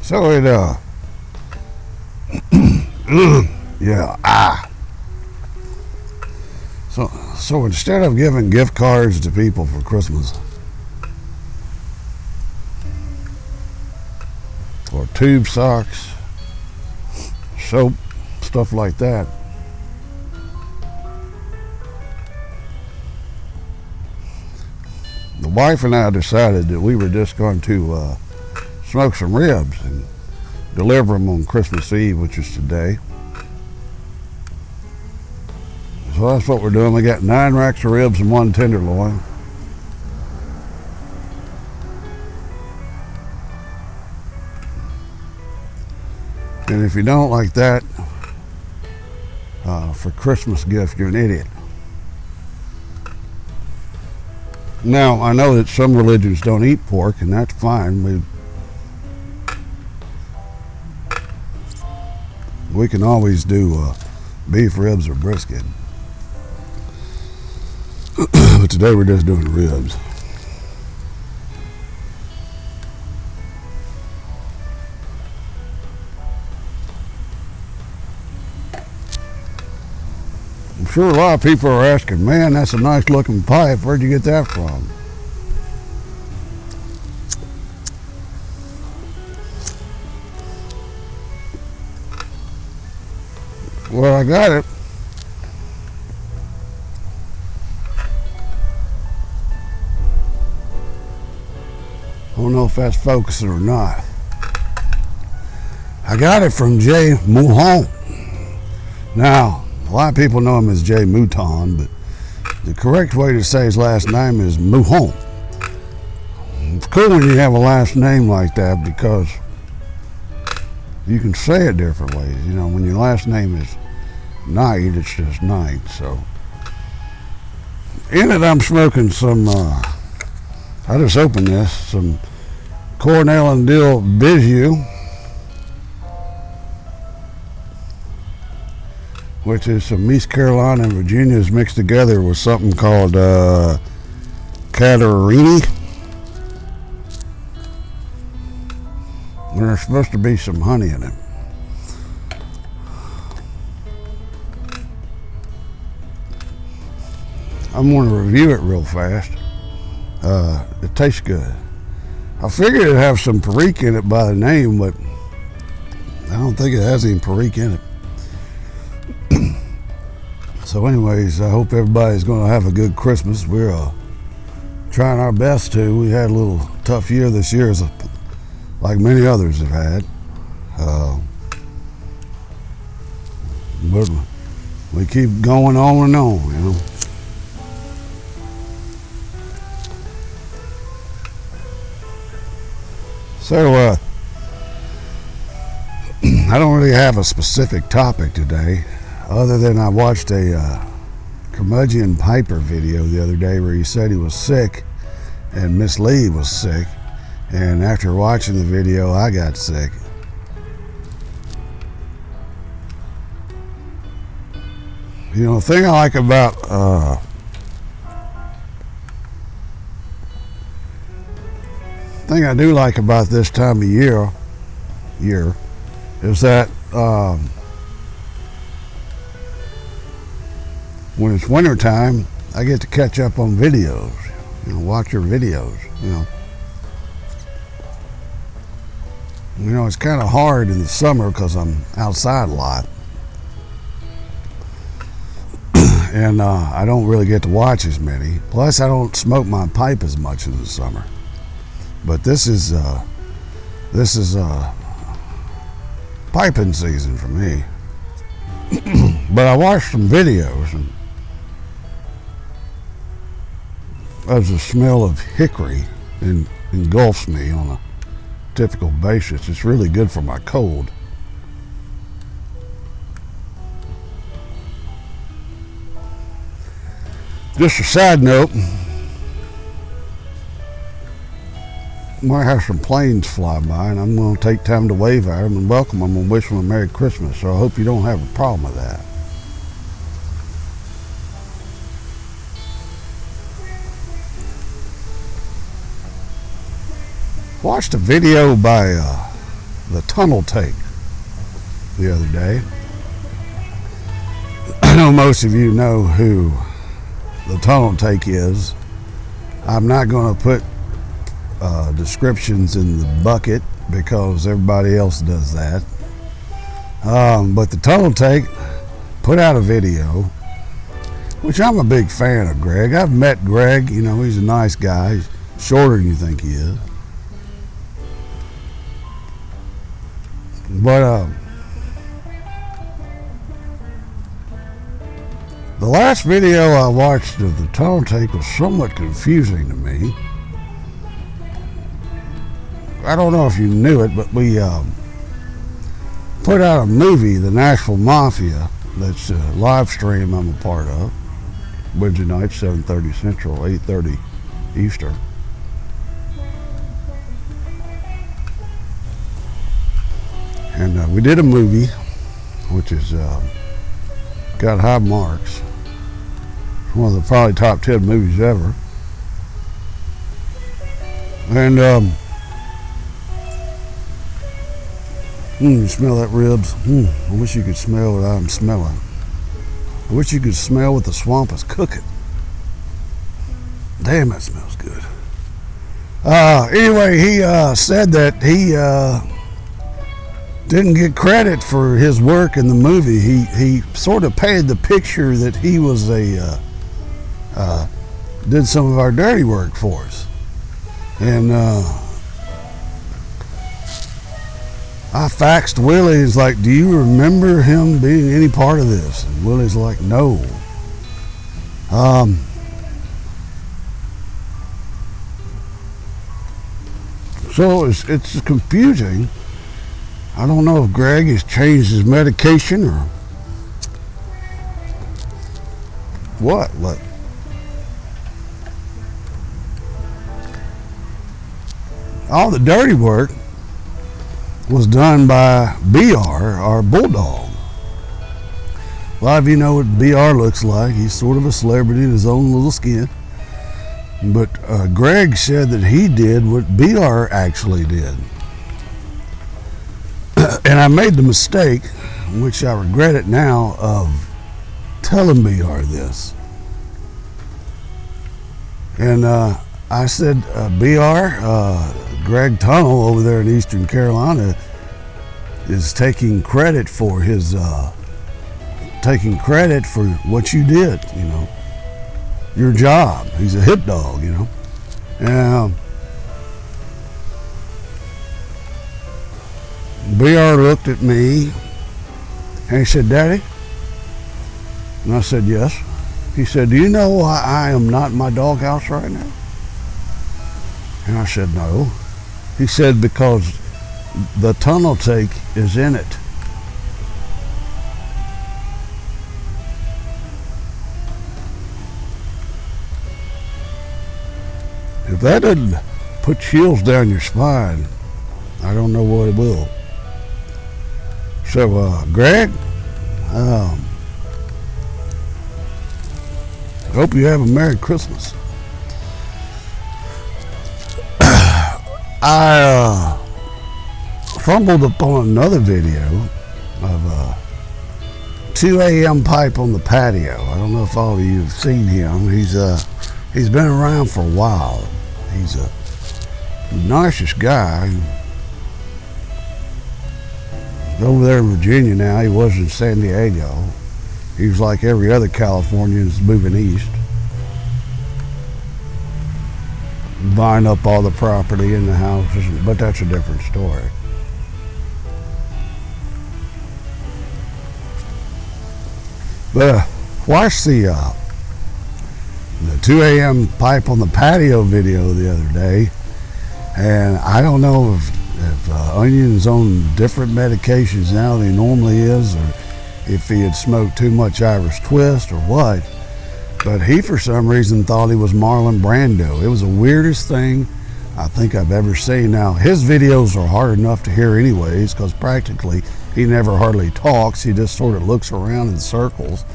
So it yeah, so instead of giving gift cards to people for Christmas or tube socks, soap, stuff like that, the wife and I decided that we were just going to smoke some ribs and deliver them on Christmas Eve, which is today. So that's what we're doing. We got 9 racks of ribs and 1 tenderloin. And if you don't like that for Christmas gift, you're an idiot. Now, I know that some religions don't eat pork, and that's fine. We can always do beef ribs or brisket. But today we're just doing ribs. I'm sure a lot of people are asking, man, that's a nice looking pipe. Where'd you get that from? Well, I got it. I don't know if that's focusing or not. I got it from Jay Mouton. Now, a lot of people know him as Jay Mouton, but the correct way to say his last name is Mouton. It's cool when you have a last name like that because you can say it different ways. You know, when your last name is Knight, it's just Knight. So, in it, I'm smoking some, I just opened this, some Cornell and Dill Bijou, which is some East Carolina and Virginia's mixed together with something called Catarini. There's supposed to be some honey in it. I'm going to review it real fast. It tastes good. I figured it'd have some Perique in it by the name, but I don't think it has any Perique in it. So anyways, I hope everybody's going to have a good Christmas. We're trying our best to. We had a little tough year this year, like many others have had. But we keep going on and on, you know. So, I don't really have a specific topic today, other than I watched a Curmudgeon Piper video the other day where he said he was sick and Miss Lee was sick, and after watching the video, I got sick. You know, the thing I like about thing I do like about this time of year is that when it's winter time, I get to catch up on videos, you know, watch your videos, you know. You know, it's kind of hard in the summer because I'm outside a lot. And I don't really get to watch as many. Plus, I don't smoke my pipe as much in the summer. But this is piping season for me. But I watched some videos, and as the smell of hickory engulfs me on a typical basis. It's really good for my cold. Just a side note, might have some planes fly by, and I'm going to take time to wave at them and welcome them and wish them a Merry Christmas. So I hope you don't have a problem with that. Watched a video by the tunnel take the other day. I know most of you know who the tunnel take is. I'm not going to put descriptions in the bucket because everybody else does that. But the tunnel take put out a video, which I'm a big fan of Greg. I've met Greg, you know, he's a nice guy. He's shorter than you think he is. But the last video I watched of the tunnel take was somewhat confusing to me. I don't know if you knew it, but we put out a movie, The Nashville Mafia, that's a live stream I'm a part of. Wednesday night, 7:30 Central, 8:30 Eastern. And we did a movie, which is got high marks. It's one of the probably top 10 movies ever. And you smell that ribs? I wish you could smell what I'm smelling. I wish you could smell what the swamp is cooking. Damn, that smells good. Anyway, he said that he didn't get credit for his work in the movie. He sort of painted the picture that he was did some of our dirty work for us. And I faxed Willie. He's like, do you remember him being any part of this? And Willie's like, no. So it's confusing. I don't know if Greg has changed his medication or what. Look. All the dirty work was done by BR, our bulldog. A lot of you know what BR looks like. He's sort of a celebrity in his own little skin. But Greg said that he did what BR actually did. And I made the mistake, which I regret it now, of telling BR this. And I said, BR, Greg Tunnel over there in Eastern Carolina is taking credit for his, taking credit for what you did, you know, your job. He's a hit dog, you know. And BR looked at me and he said, Daddy? And I said, yes. He said, do you know why I am not in my doghouse right now? And I said, no. He said, because the tunnel take is in it. If that doesn't put chills down your spine, I don't know what it will. So, Greg, hope you have a Merry Christmas. I fumbled upon another video of 2 a.m. Pipe on the patio. I don't know if all of you have seen him. He's been around for a while. He's a nicest guy. He's over there in Virginia now. He was in San Diego. He was like every other Californian that's moving east, buying up all the property in the houses, but that's a different story. But watch the 2 a.m. Pipe on the patio video the other day, and I don't know if Onion's on different medications now than he normally is, or if he had smoked too much Irish Twist or what, but he for some reason thought he was Marlon Brando. It was the weirdest thing I think I've ever seen. Now, his videos are hard enough to hear anyways, because practically he never hardly talks. He just sort of looks around in circles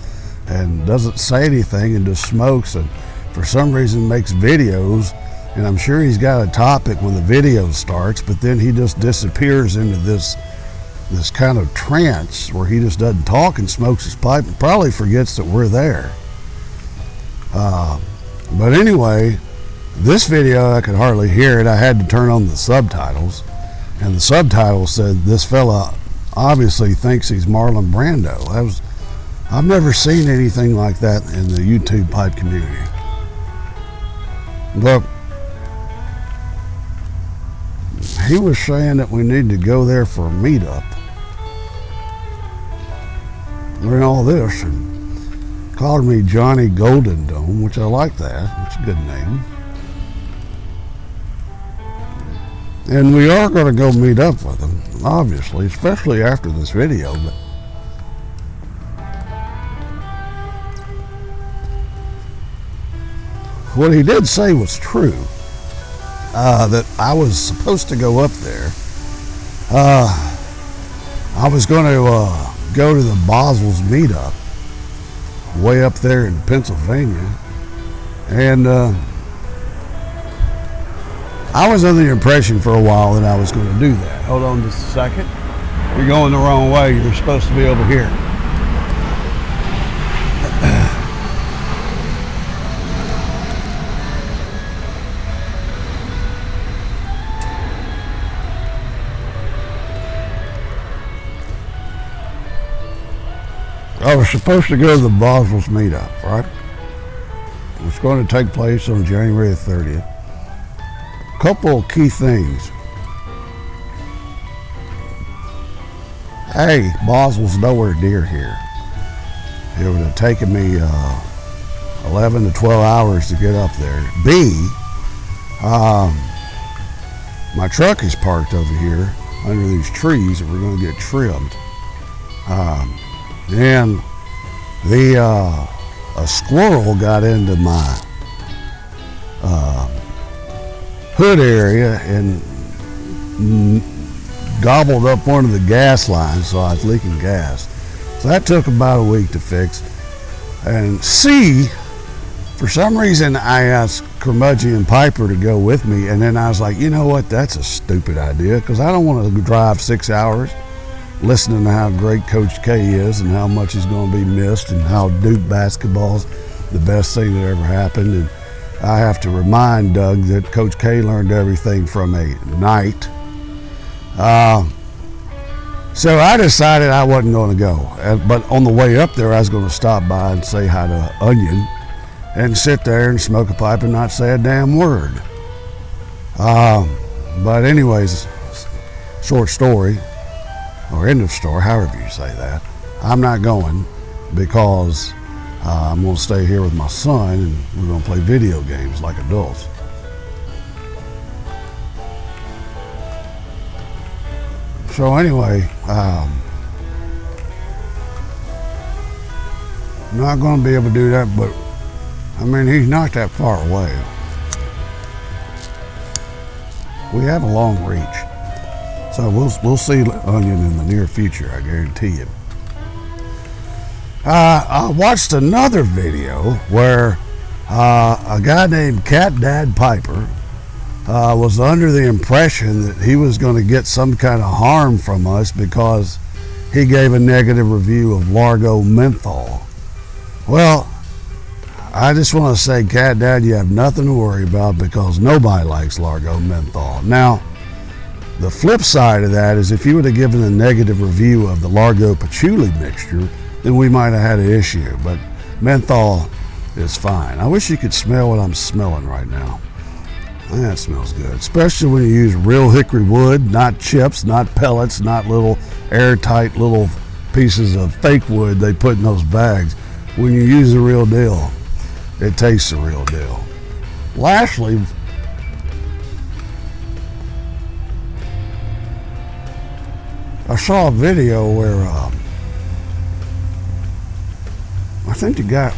and doesn't say anything and just smokes, and for some reason makes videos and I'm sure he's got a topic when the video starts, but then he just disappears into this kind of trance where he just doesn't talk and smokes his pipe and probably forgets that we're there. But anyway, this video I could hardly hear it. I had to turn on the subtitles, and the subtitles said this fella obviously thinks he's Marlon Brando. I've never seen anything like that in the YouTube pipe community. But he was saying that we need to go there for a meetup and all this, and called me Johnny Golden Dome, which I like that. It's a good name. And we are going to go meet up with him, obviously, especially after this video. But what he did say was true, that I was supposed to go up there. I was going to go to the Boswell's meetup way up there in Pennsylvania, and I was under the impression for a while that I was going to do that. Hold on just a second. You're going the wrong way. You're supposed to be over here. I was supposed to go to the Boswell's meetup, right? It's going to take place on January the 30th. Couple of key things. A, Boswell's nowhere near here. It would have taken me 11 to 12 hours to get up there. B, my truck is parked over here under these trees that we're going to get trimmed. And a squirrel got into my hood area and gobbled up one of the gas lines, so I was leaking gas. So that took about a week to fix. And C, for some reason I asked Curmudgeon and Piper to go with me, and then I was like, you know what, that's a stupid idea, because I don't want to drive 6 hours listening to how great Coach K is and how much he's going to be missed and how Duke basketball's the best thing that ever happened. And I have to remind Doug that Coach K learned everything from a night. So I decided I wasn't going to go. But on the way up there, I was going to stop by and say hi to Onion and sit there and smoke a pipe and not say a damn word. But anyways, short story, or end of story, however you say that, I'm not going because I'm going to stay here with my son and we're going to play video games like adults. So anyway, not going to be able to do that, but I mean, he's not that far away. We have a long reach. So we'll see Onion in the near future, I guarantee you. I watched another video where a guy named Cat Dad Piper was under the impression that he was going to get some kind of harm from us because he gave a negative review of Largo Menthol. Well, I just want to say, Cat Dad, you have nothing to worry about because nobody likes Largo Menthol. Now, the flip side of that is if you would have given a negative review of the Largo Patchouli mixture, then we might have had an issue, but menthol is fine. I wish you could smell what I'm smelling right now. That smells good, especially when you use real hickory wood, not chips, not pellets, not little airtight little pieces of fake wood they put in those bags. When you use the real deal, it tastes the real deal. Lastly, I saw a video where I think the guy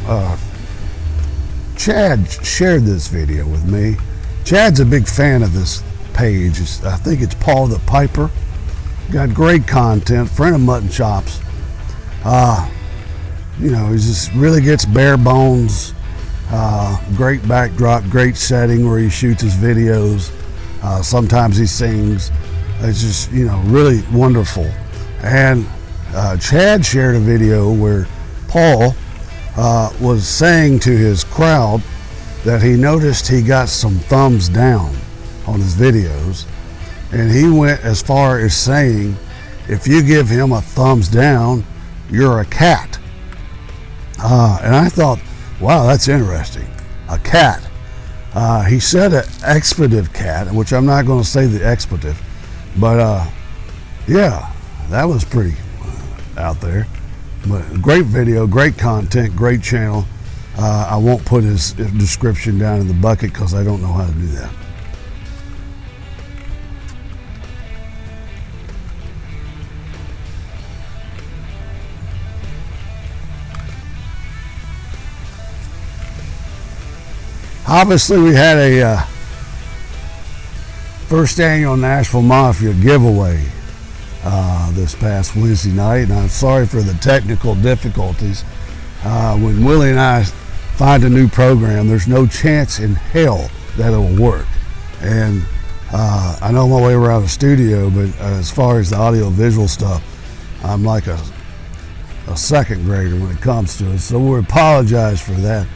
Chad shared this video with me. Chad's a big fan of this page. I think it's Paul the Piper. Got great content, friend of Mutton Chops. You know, he just really gets bare bones Great backdrop, great setting where he shoots his videos. Sometimes he sings. It's just, really wonderful. And Chad shared a video where Paul was saying to his crowd that he noticed he got some thumbs down on his videos. And he went as far as saying, if you give him a thumbs down, you're a cat. And I thought, wow, that's interesting. A cat. He said an expletive cat, which I'm not going to say the expletive, but yeah, that was pretty out there. But great video, great content, great channel. I won't put his description down in the bucket because I don't know how to do that. Obviously, we had a first annual Nashville Mafia giveaway this past Wednesday night, and I'm sorry for the technical difficulties. When Willie and I find a new program, there's no chance in hell that it will work. And I know my way around the studio, but as far as the audio visual stuff, I'm like a second grader when it comes to it, so we apologize for that.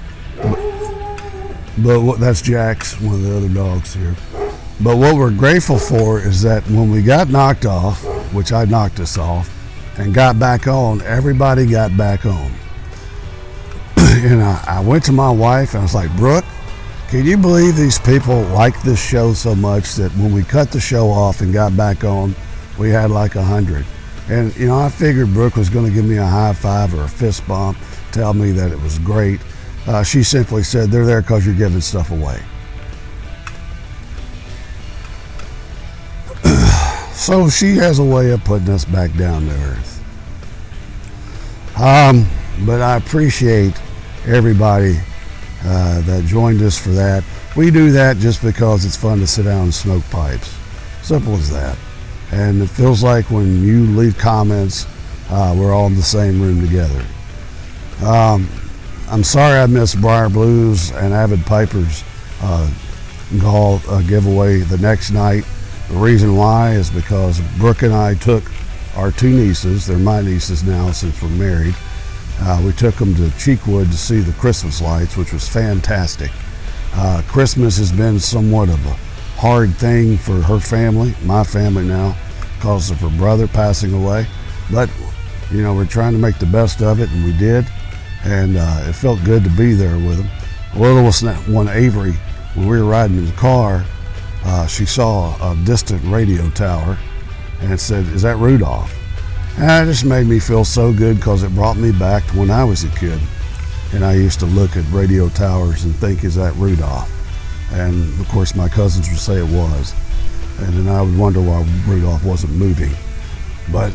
But that's Jax, one of the other dogs here. But what we're grateful for is that when we got knocked off, which I knocked us off, and got back on, everybody got back on. And I went to my wife and I was like, Brooke, can you believe these people like this show so much that when we cut the show off and got back on, we had like 100. And I figured Brooke was going to give me a high five or a fist bump, tell me that it was great. She simply said, they're there because you're giving stuff away. So she has a way of putting us back down to earth. But I appreciate everybody that joined us for that. We do that just because it's fun to sit down and smoke pipes. Simple as that. And it feels like when you leave comments, we're all in the same room together. I'm sorry I missed Briar Blues and Avid Piper's golf giveaway the next night. The reason why is because Brooke and I took our two nieces, they're my nieces now since we're married, we took them to Cheekwood to see the Christmas lights, which was fantastic. Christmas has been somewhat of a hard thing for her family, my family now, because of her brother passing away. But, we're trying to make the best of it, and we did. And it felt good to be there with them. The littlest one, Avery, when we were riding in the car, she saw a distant radio tower and it said, is that Rudolph? And it just made me feel so good because it brought me back to when I was a kid. And I used to look at radio towers and think, is that Rudolph? And of course my cousins would say it was. And then I would wonder why Rudolph wasn't moving. But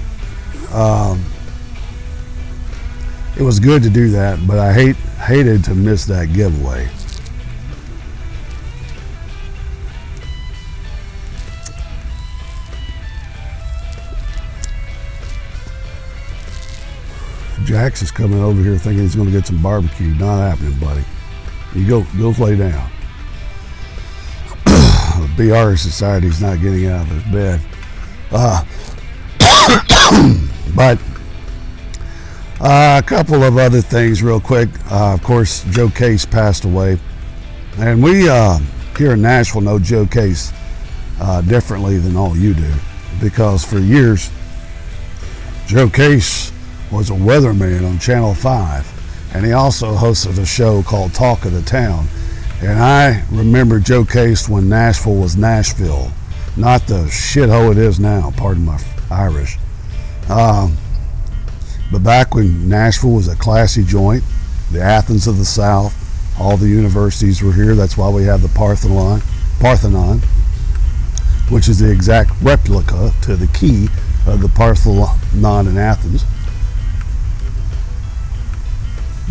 it was good to do that, but I hated to miss that giveaway. Jax is coming over here thinking he's going to get some barbecue. Not happening, buddy. You go lay down. The BR Society's not getting out of his bed. But a couple of other things real quick. Of course, Joe Case passed away. And we here in Nashville know Joe Case differently than all you do. Because for years, Joe Case was a weatherman on Channel 5. And he also hosted a show called Talk of the Town. And I remember Joe Case when Nashville was Nashville. Not the shithole it is now, pardon my Irish. But back when Nashville was a classy joint, the Athens of the South, all the universities were here. That's why we have the Parthenon, which is the exact replica to the key of the Parthenon in Athens.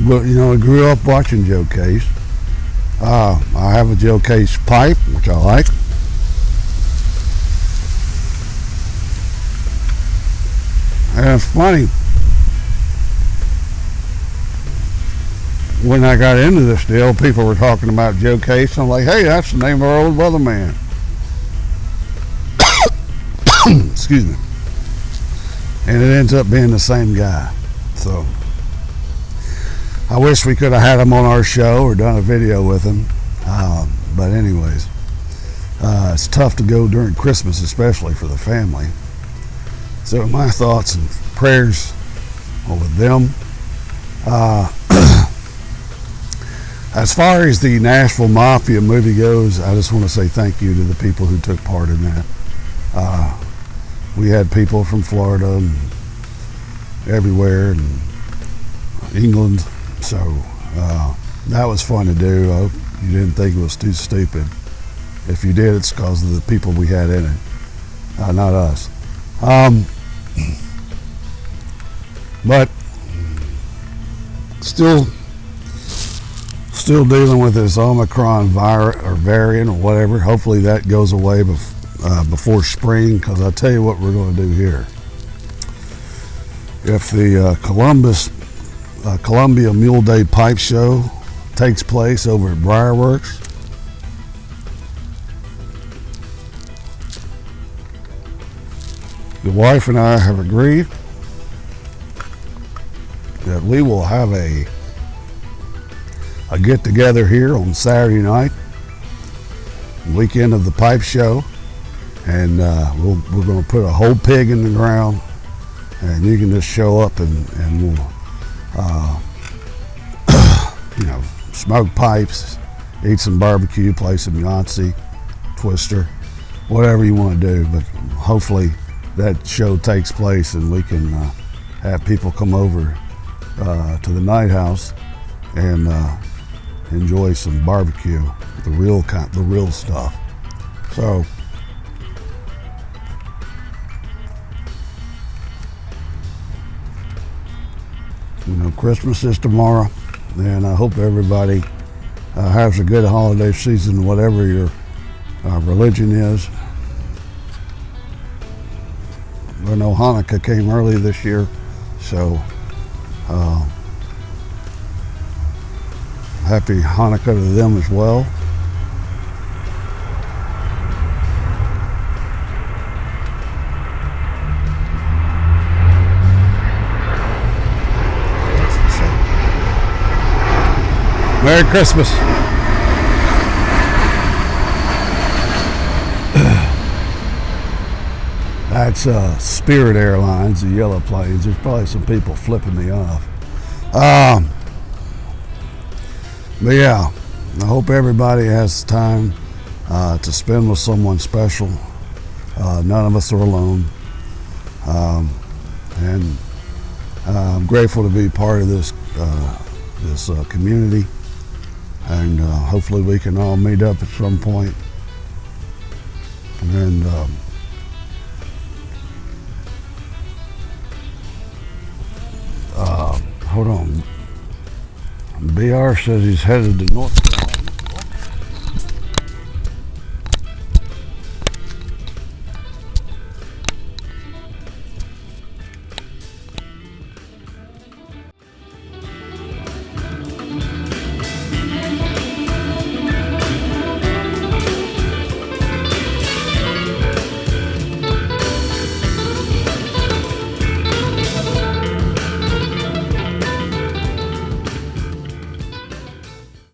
But I grew up watching Joe Case. I have a Joe Case pipe, which I like. And it's funny. when I got into this deal, people were talking about Joe Case. I'm like, hey, that's the name of our old weatherman. Excuse me. And it ends up being the same guy. So I wish we could have had him on our show or done a video with him. But anyways, it's tough to go during Christmas, especially for the family. So my thoughts and prayers are with them. As far as the Nashville Mafia movie goes, I just want to say thank you to the people who took part in that. We had people from Florida and everywhere, and England, so that was fun to do. I hope you didn't think it was too stupid. If you did, it's because of the people we had in it, not us. But still dealing with this Omicron variant or whatever. Hopefully that goes away before spring, because I'll tell you what we're going to do here. If the Columbia Mule Day Pipe Show takes place over at Briarworks, the wife and I have agreed that we will have a get together here on Saturday night, weekend of the pipe show, and we're going to put a whole pig in the ground, and you can just show up and we'll smoke pipes, eat some barbecue, play some Yahtzee, Twister, whatever you want to do. But hopefully that show takes place and we can have people come over to the Night House and enjoy some barbecue, the real stuff. So Christmas is tomorrow, and I hope everybody has a good holiday season, whatever your religion is. I know Hanukkah came early this year, so happy Hanukkah to them as well. Merry Christmas. That's Spirit Airlines, the yellow planes. There's probably some people flipping me off. But yeah, I hope everybody has time to spend with someone special. None of us are alone. And I'm grateful to be part of this community. And hopefully we can all meet up at some point. And hold on. BR says he's headed to North